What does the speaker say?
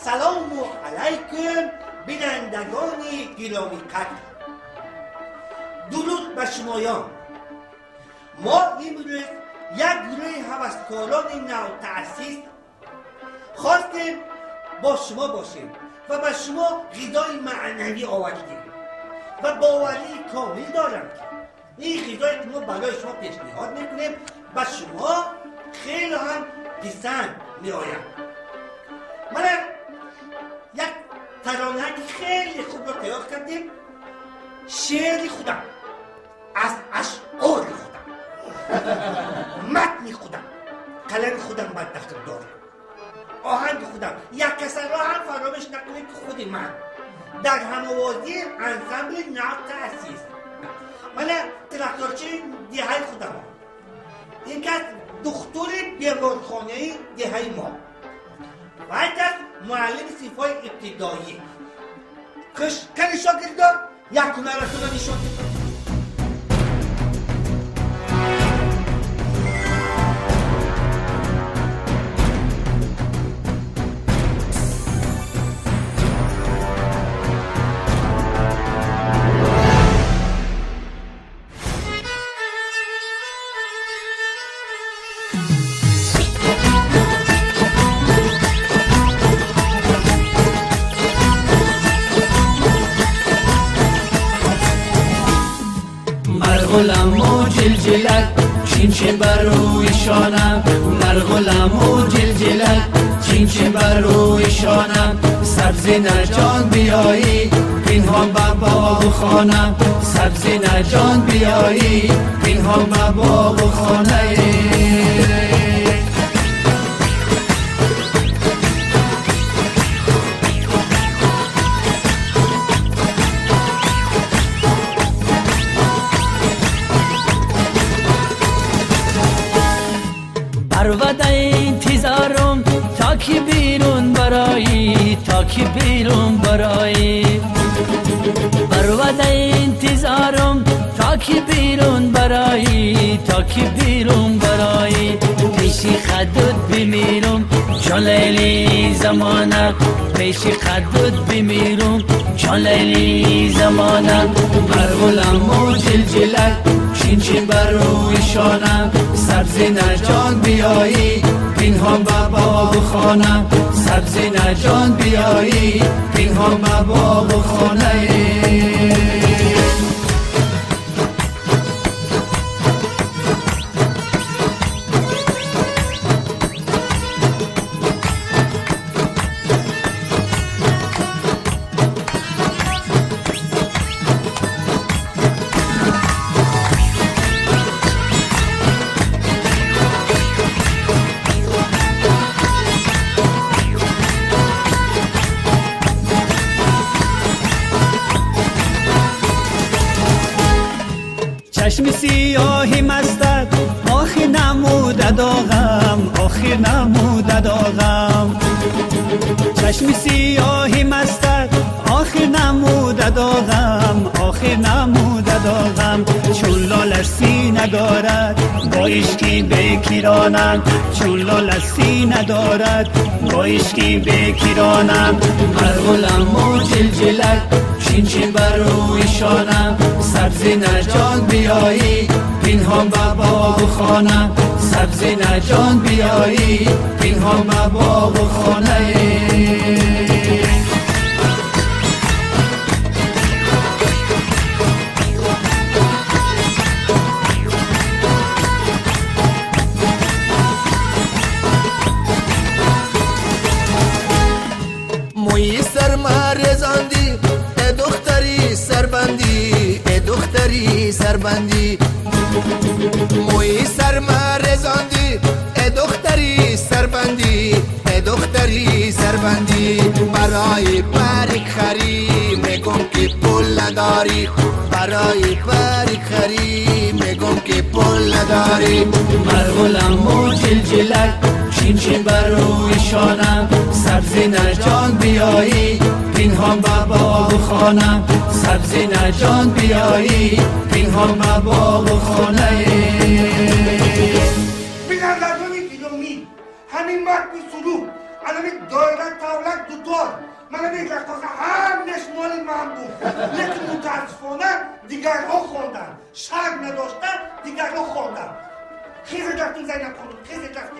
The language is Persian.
سلام علیکم بینندگان گرامی قدر، درود به شمایان. ما امروز یک گروه هوسکاران نو تأسیس خواستیم با شما باشیم و به شما غذای معنوی آوردیم و باوری کامل دارم که این غذایی که ما برای شما پیشنهاد میکنیم به شما خیلی هم پسند میآید. من یک ترانه خیلی خوب رو تیار کردیم، شعر خودم از اشعار خودم، متن خودم، قلم خودم بر دفتر دارم، آهنگ خودم. یک کسر را هم فراموش نکنید که خود من در هموازی انسمبل نو تأسیس، من تراکتورچه دهه خودم هم. این که دکتر بیمارخانه دهه ما و از معلم صفای ابتدایی کل شاگردان یک هنرتون نشون مرغلم و جلجلک چین چین بر روی شانم، مرغلم و جلجلک چین چین بر روی شانم. سبزی نجان بیایی پنهان به باغ و خانم، سبزی نجان بیایی پنهان به باغ و خانه. پرواده انتظارم تا که بیرون برایی، تا که بیرون برایی. پرواده انتظارم تا که بیرون برایی، تا که بیرون برایی. پیش خدود بمیرم چون لیلی زمانه، پیش خدود بمیرم چون لیلی زمانه. مرغلم و جلجلک چین چین بر روی شانم، سبزی نجان بیایی پنهان به باغ و خانم، سبزی نجان بیایی پنهان به باغ و خانه. چشم سیاهی مستد آخی نموده داغم، آخی نموده داغم. چشم سیاهی مستد آخی نموده داغم، آخی نموده داغم. چون لالش سینه دارد با عشقی بکیرانم، چون لالش سینه دارد با عشقی بکیرانم. مرغلم و جلجلک چین چین بر روی شانم، سبزی نجان بیایی پنهان به باغ و خانم، سبزی نجان بیایی پنهان به باغ و خانه. موی سر مرزاندی ای دختری سربندی، ای دختری سربندی. موی سر مرزاندی ای دختری سربندی، ای دختری سربندی. برای پریک خری میگم که پول نداری، برای پریک خری میگم که پول نداری. مرغلم و جلجلک چین چین بر روی شانم، سبزی نجان بیایی پنهان به باغ و خانم، سبزی نجان بیایی پنهان به باغ و خانه. بینندگان گرامی، همین متن سرود الان این دولت تولد دوتار من این رقاصه همش مال من بود لیکن متاسفانه دیگرها خوردن شرم نداشتن دیگرها خوردن خیزه رفتیم زینب خانم خیزه رفتیم